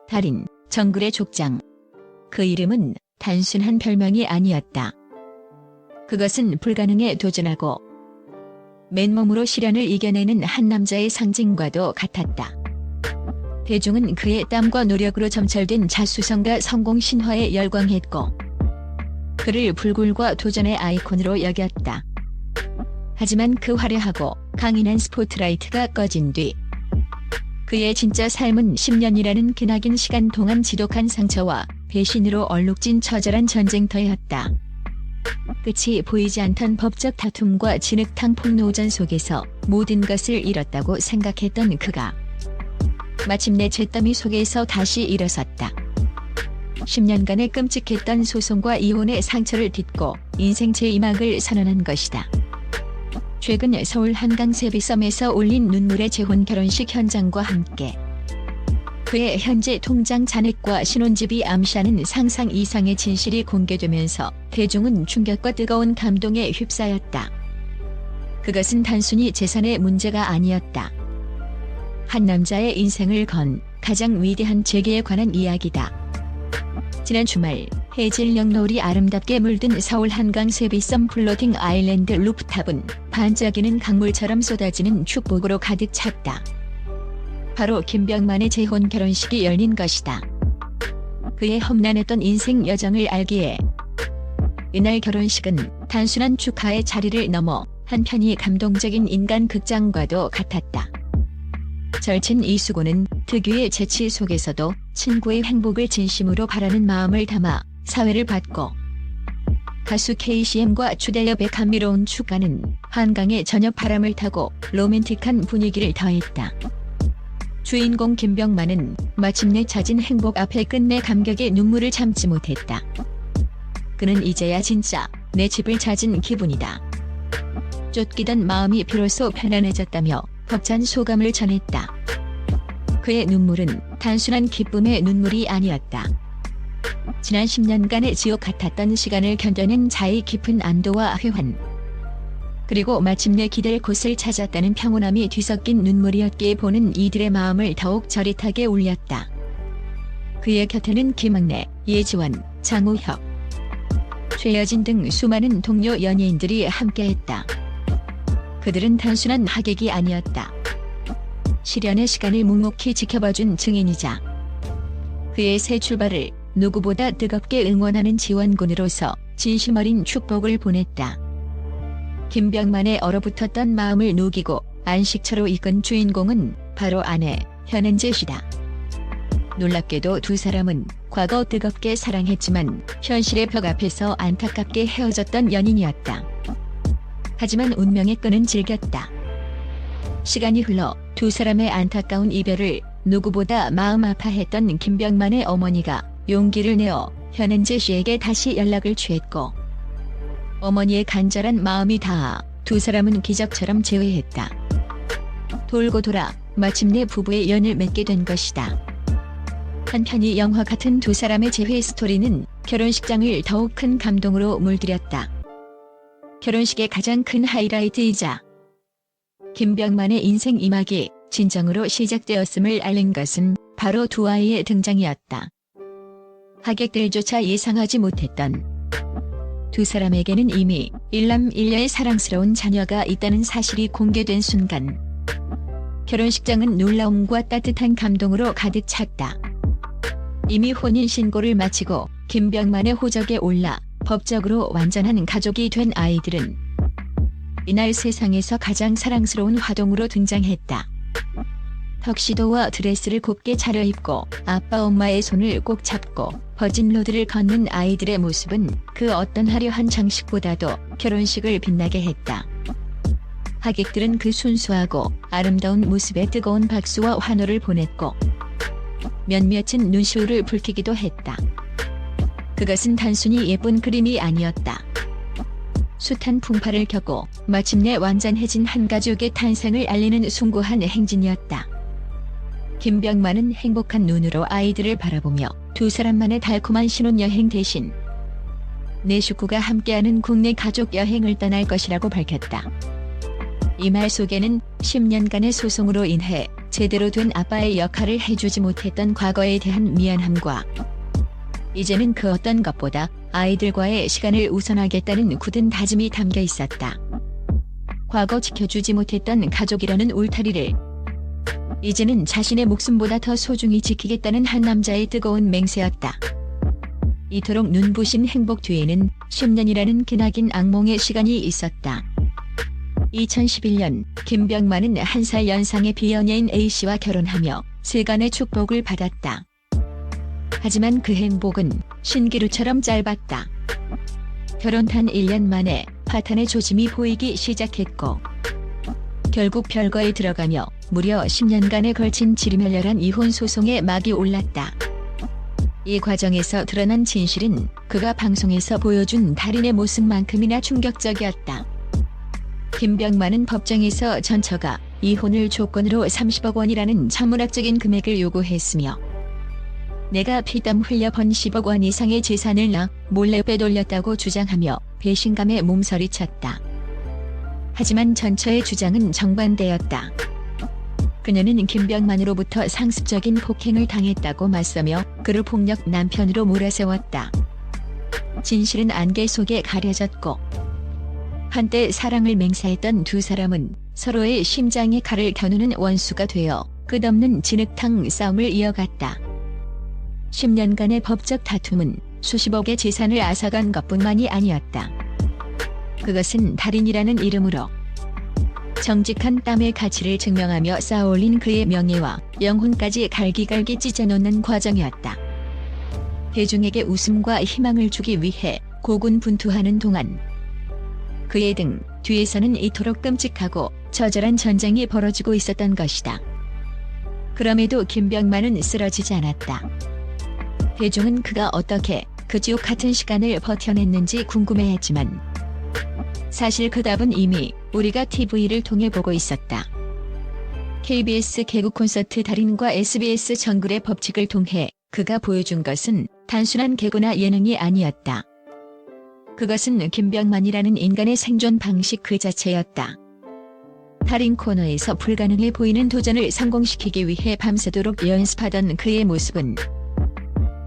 달인, 정글의 족장. 그 이름은 단순한 별명이 아니었다. 그것은 불가능에 도전하고 맨몸으로 시련을 이겨내는 한 남자의 상징과도 같았다. 대중은 그의 땀과 노력으로 점철된 자수성가 성공 신화에 열광했고 그를 불굴과 도전의 아이콘으로 여겼다. 하지만 그 화려하고 강인한 스포트라이트가 꺼진 뒤 그의 진짜 삶은 10년이라는 기나긴 시간 동안 지독한 상처와 배신으로 얼룩진 처절한 전쟁터였다. 끝이 보이지 않던 법적 다툼과 진흙탕 폭로전 속에서 모든 것을 잃었다고 생각했던 그가 마침내 잿더미 속에서 다시 일어섰다. 10년간의 끔찍했던 소송과 이혼의 상처를 딛고 인생 제2막을 선언한 것이다. 최근 서울 한강 세비섬에서 올린 눈물의 재혼 결혼식 현장과 함께 그의 현재 통장 잔액과 신혼집이 암시하는 상상 이상의 진실이 공개되면서 대중은 충격과 뜨거운 감동에 휩싸였다. 그것은 단순히 재산의 문제가 아니었다. 한 남자의 인생을 건 가장 위대한 재계에 관한 이야기다. 지난 주말 해질 영노을이 아름답게 물든 서울 한강 세비섬 플로팅 아일랜드 루프탑은 반짝이는 강물처럼 쏟아지는 축복으로 가득 찼다. 바로 김병만의 재혼 결혼식이 열린 것이다. 그의 험난했던 인생 여정을 알기에 이날 결혼식은 단순한 축하의 자리를 넘어 한편이 감동적인 인간 극장과도 같았다. 절친 이수고는 특유의 재치 속에서도 친구의 행복을 진심으로 바라는 마음을 담아 사회를 받고 가수 KCM과 추대엽의 감미로운 축가는 한강의 저녁 바람을 타고 로맨틱한 분위기를 더했다. 주인공 김병만은 마침내 찾은 행복 앞에 끝내 감격의 눈물을 참지 못했다. 그는 이제야 진짜 내 집을 찾은 기분이다. 쫓기던 마음이 비로소 편안해졌다며 벅찬 소감을 전했다. 그의 눈물은 단순한 기쁨의 눈물이 아니었다. 지난 10년간의 지옥 같았던 시간을 견뎌낸 자의 깊은 안도와 회환, 그리고 마침내 기댈 곳을 찾았다는 평온함이 뒤섞인 눈물이었기에 보는 이들의 마음을 더욱 저릿하게 울렸다. 그의 곁에는 김학래, 예지원, 장우혁, 최여진 등 수많은 동료 연예인들이 함께했다. 그들은 단순한 하객이 아니었다. 시련의 시간을 묵묵히 지켜봐준 증인이자 그의 새 출발을 누구보다 뜨겁게 응원하는 지원군으로서 진심 어린 축복을 보냈다. 김병만의 얼어붙었던 마음을 녹이고 안식처로 이끈 주인공은 바로 아내 현은재 씨다. 놀랍게도 두 사람은 과거 뜨겁게 사랑했지만 현실의 벽 앞에서 안타깝게 헤어졌던 연인이었다. 하지만 운명의 끈은 질겼다. 시간이 흘러 두 사람의 안타까운 이별을 누구보다 마음 아파했던 김병만의 어머니가 용기를 내어 현은재 씨에게 다시 연락을 취했고 어머니의 간절한 마음이 닿아 두 사람은 기적처럼 재회했다. 돌고 돌아 마침내 부부의 연을 맺게 된 것이다. 한편이 영화 같은 두 사람의 재회 스토리는 결혼식장을 더욱 큰 감동으로 물들였다. 결혼식의 가장 큰 하이라이트이자 김병만의 인생 2막이 진정으로 시작되었음을 알린 것은 바로 두 아이의 등장이었다. 하객들조차 예상하지 못했던 두 사람에게는 이미 일남일녀의 사랑스러운 자녀가 있다는 사실이 공개된 순간 결혼식장은 놀라움과 따뜻한 감동으로 가득 찼다. 이미 혼인신고를 마치고 김병만의 호적에 올라 법적으로 완전한 가족이 된 아이들은 이날 세상에서 가장 사랑스러운 화동으로 등장했다. 턱시도와 드레스를 곱게 차려입고 아빠 엄마의 손을 꼭 잡고 버진 로드를 걷는 아이들의 모습은 그 어떤 화려한 장식보다도 결혼식을 빛나게 했다. 하객들은 그 순수하고 아름다운 모습에 뜨거운 박수와 환호를 보냈고 몇몇은 눈시울을 붉히기도 했다. 그것은 단순히 예쁜 그림이 아니었다. 숱한 풍파를 겪고 마침내 완전해진 한 가족의 탄생을 알리는 숭고한 행진이었다. 김병만은 행복한 눈으로 아이들을 바라보며 두 사람만의 달콤한 신혼여행 대신 내 식구가 함께하는 국내 가족 여행을 떠날 것이라고 밝혔다. 이 말 속에는 10년간의 소송으로 인해 제대로 된 아빠의 역할을 해주지 못했던 과거에 대한 미안함과 이제는 그 어떤 것보다 아이들과의 시간을 우선하겠다는 굳은 다짐이 담겨 있었다. 과거 지켜주지 못했던 가족이라는 울타리를 이제는 자신의 목숨보다 더 소중히 지키겠다는 한 남자의 뜨거운 맹세였다. 이토록 눈부신 행복 뒤에는 10년이라는 기나긴 악몽의 시간이 있었다. 2011년 김병만은 1살 연상의 비연예인 A씨와 결혼하며 세간의 축복을 받았다. 하지만 그 행복은 신기루처럼 짧았다. 결혼 단 1년 만에 파탄의 조짐이 보이기 시작했고 결국 별거에 들어가며 무려 10년간에 걸친 지리멸렬한 이혼 소송에 막이 올랐다. 이 과정에서 드러난 진실은 그가 방송에서 보여준 달인의 모습만큼이나 충격적이었다. 김병만은 법정에서 전처가 이혼을 조건으로 30억 원이라는 천문학적인 금액을 요구했으며 내가 피땀 흘려 번 10억 원 이상의 재산을 나 몰래 빼돌렸다고 주장하며 배신감에 몸서리쳤다. 하지만 전처의 주장은 정반대였다. 그녀는 김병만으로부터 상습적인 폭행을 당했다고 맞서며 그를 폭력 남편으로 몰아세웠다. 진실은 안개 속에 가려졌고 한때 사랑을 맹세했던 두 사람은 서로의 심장에 칼을 겨누는 원수가 되어 끝없는 진흙탕 싸움을 이어갔다. 10년간의 법적 다툼은 수십억의 재산을 앗아간 것뿐만이 아니었다. 그것은 달인이라는 이름으로 정직한 땀의 가치를 증명하며 쌓아올린 그의 명예와 영혼까지 갈기갈기 찢어놓는 과정이었다. 대중에게 웃음과 희망을 주기 위해 고군분투하는 동안 그의 등 뒤에서는 이토록 끔찍하고 처절한 전쟁이 벌어지고 있었던 것이다. 그럼에도 김병만은 쓰러지지 않았다. 대중은 그가 어떻게 그 지옥 같은 시간을 버텨냈는지 궁금해했지만 사실 그 답은 이미 우리가 TV를 통해 보고 있었다. KBS 개국 콘서트 달인과 SBS 정글의 법칙을 통해 그가 보여준 것은 단순한 개그나 예능이 아니었다. 그것은 김병만이라는 인간의 생존 방식 그 자체였다. 달인 코너에서 불가능해 보이는 도전을 성공시키기 위해 밤새도록 연습하던 그의 모습은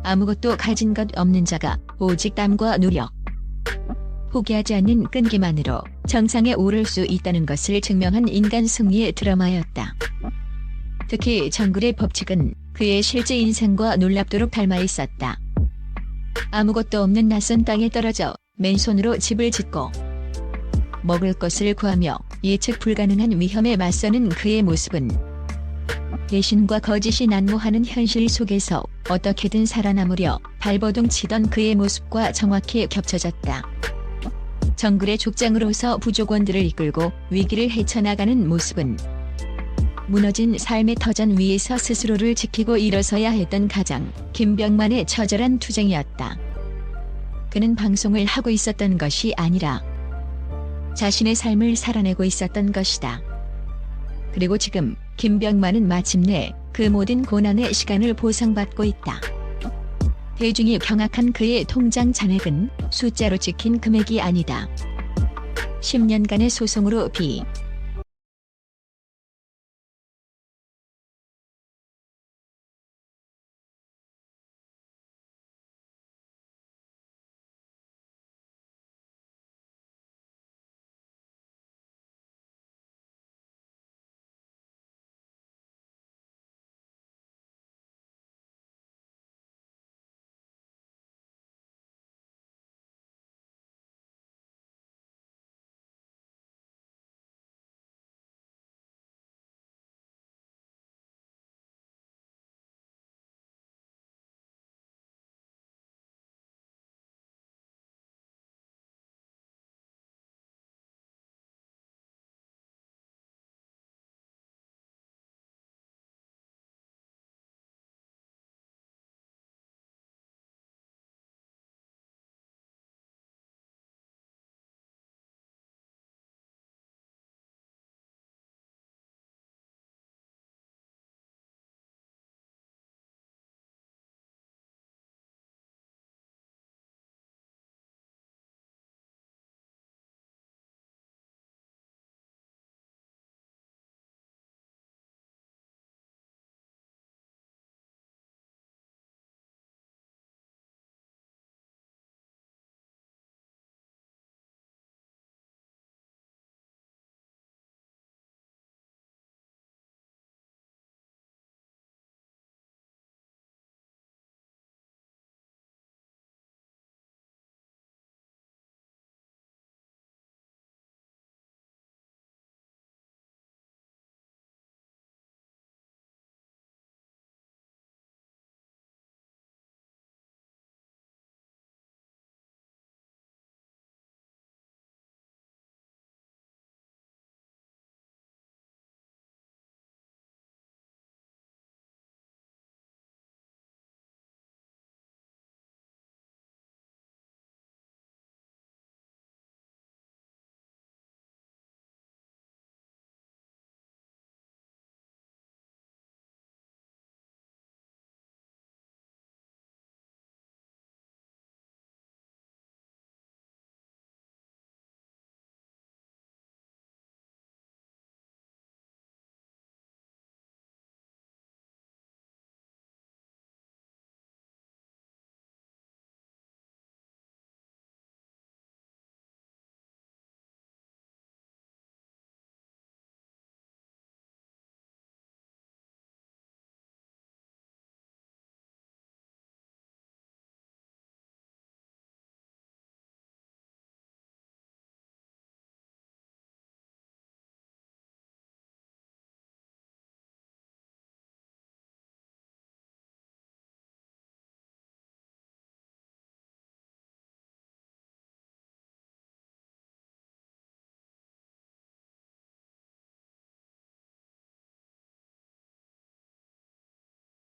아무것도 가진 것 없는 자가 오직 땀과 노력, 포기하지 않는 끈기만으로 정상에 오를 수 있다는 것을 증명한 인간 승리의 드라마였다. 특히 정글의 법칙은 그의 실제 인생과 놀랍도록 닮아 있었다. 아무것도 없는 낯선 땅에 떨어져 맨손으로 집을 짓고 먹을 것을 구하며 예측 불가능한 위험에 맞서는 그의 모습은 배신과 거짓이 난무하는 현실 속에서 어떻게든 살아남으려 발버둥 치던 그의 모습과 정확히 겹쳐졌다. 정글의 족장으로서 부족원들을 이끌고 위기를 헤쳐나가는 모습은 무너진 삶의 터전 위에서 스스로를 지키고 일어서야 했던 가장 김병만의 처절한 투쟁이었다. 그는 방송을 하고 있었던 것이 아니라 자신의 삶을 살아내고 있었던 것이다. 그리고 지금 김병만은 마침내 그 모든 고난의 시간을 보상받고 있다. 대중이 경악한 그의 통장 잔액은 숫자로 찍힌 금액이 아니다. 10년간의 소송으로 비